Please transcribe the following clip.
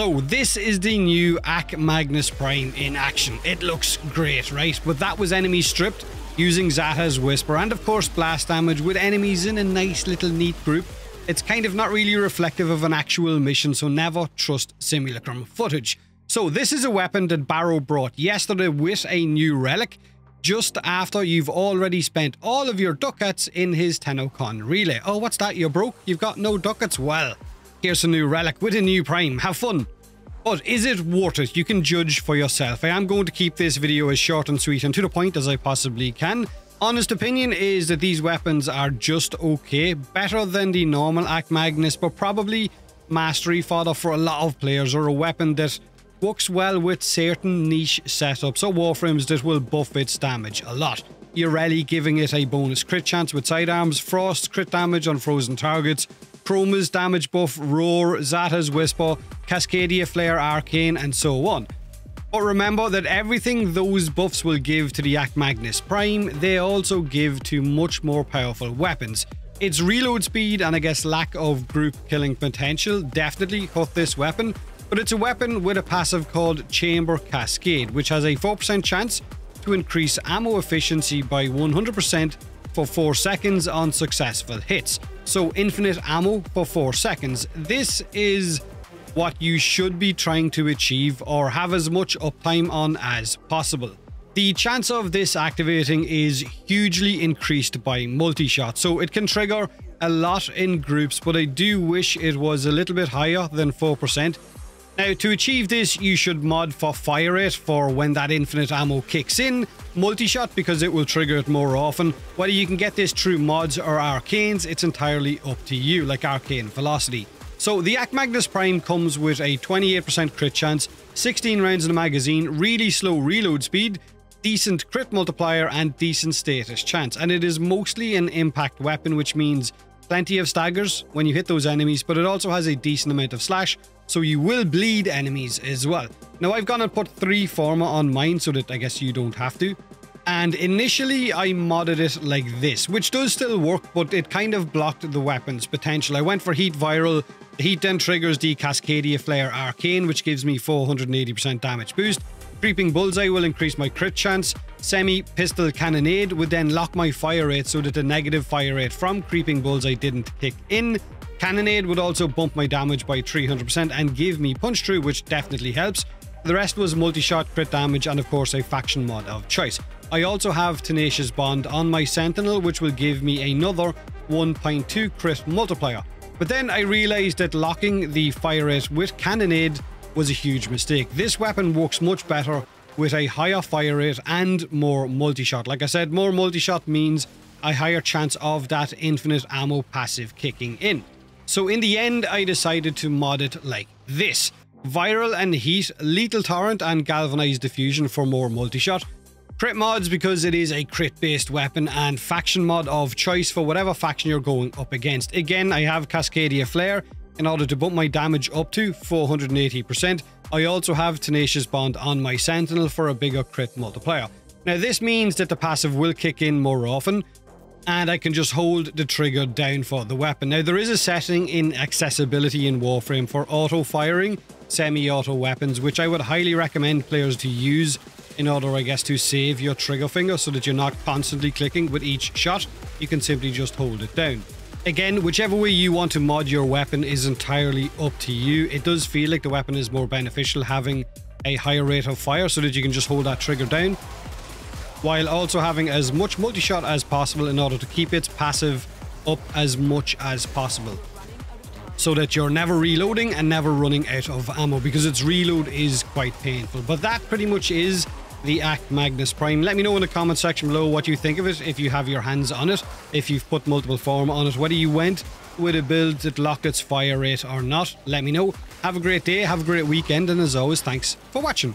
So this is the new AKMagnus Prime in action. It looks great, right? But that was enemies stripped using Zata's Whisper and of course blast damage with enemies in a nice little neat group. It's kind of not really reflective of an actual mission, so never trust simulacrum footage. So this is a weapon that Barrow brought yesterday with a new relic, just after you've already spent all of your ducats in his Tenno-Con relay. Oh, what's that? You're broke? You've got no ducats? Well, here's a new relic with a new prime. Have fun. But is it worth it? You can judge for yourself. I am going to keep this video as short and sweet and to the point as I possibly can. Honest opinion is that these weapons are just okay. Better than the normal AKMagnus, but probably mastery fodder for a lot of players, or a weapon that works well with certain niche setups or warframes that will buff its damage a lot. You're rarely giving it a bonus crit chance with sidearms, Frost crit damage on frozen targets, Chroma's damage buff, Roar, Zata's Whisper, Cascadia Flare Arcane, and so on. But remember that everything those buffs will give to the AKMagnus Prime, they also give to much more powerful weapons. Its reload speed and I guess lack of group killing potential definitely hurt this weapon, but it's a weapon with a passive called Chamber Cascade, which has a 4% chance to increase ammo efficiency by 100% for 4 seconds on successful hits. So infinite ammo for 4 seconds. This is what you should be trying to achieve or have as much uptime on as possible. The chance of this activating is hugely increased by multi-shot, so it can trigger a lot in groups, but I do wish it was a little bit higher than 4%. Now, to achieve this, you should mod for fire rate for when that infinite ammo kicks in, multi-shot because it will trigger it more often. Whether you can get this through mods or arcanes, it's entirely up to you, like Arcane Velocity. So the AKMagnus Prime comes with a 28% crit chance, 16 rounds in the magazine, really slow reload speed, decent crit multiplier, and decent status chance. And it is mostly an impact weapon, which means plenty of staggers when you hit those enemies, but it also has a decent amount of slash, so you will bleed enemies as well. Now, I've gone and put 3 Forma on mine so that I guess you don't have to. And initially I modded it like this, which does still work, but it kind of blocked the weapon's potential. I went for Heat Viral. The heat then triggers the Cascadia Flare Arcane, which gives me 480% damage boost. Creeping Bullseye will increase my crit chance. Semi-Pistol Cannonade would then lock my fire rate so that the negative fire rate from Creeping Bullseye didn't kick in. Cannonade would also bump my damage by 300% and give me Punch Through, which definitely helps. The rest was multi-shot crit damage and of course a faction mod of choice. I also have Tenacious Bond on my Sentinel, which will give me another 1.2 crit multiplier. But then I realized that locking the fire rate with Cannonade was a huge mistake. This weapon works much better with a higher fire rate and more multi-shot. Like I said, more multi-shot means a higher chance of that infinite ammo passive kicking in. So in the end, I decided to mod it like this. Viral and Heat, Lethal Torrent, and Galvanized Diffusion for more multi-shot. Crit mods because it is a crit-based weapon, and faction mod of choice for whatever faction you're going up against. Again, I have Cascadia Flare in order to bump my damage up to 480%. I also have Tenacious Bond on my Sentinel for a bigger crit multiplier. Now, this means that the passive will kick in more often, and I can just hold the trigger down for the weapon. Now, there is a setting in accessibility in Warframe for auto-firing semi-auto weapons, which I would highly recommend players to use in order, I guess, to save your trigger finger so that you're not constantly clicking with each shot. You can simply just hold it down. Again, whichever way you want to mod your weapon is entirely up to you. It does feel like the weapon is more beneficial having a higher rate of fire so that you can just hold that trigger down, while also having as much multi-shot as possible in order to keep its passive up as much as possible, so that you're never reloading and never running out of ammo, because its reload is quite painful. But that pretty much is the AKMagnus Prime. Let me know in the comment section below what you think of it, if you have your hands on it, if you've put multiple Forma on it, whether you went with a build that locked its fire rate or not. Let me know. Have a great day, have a great weekend, and as always, thanks for watching.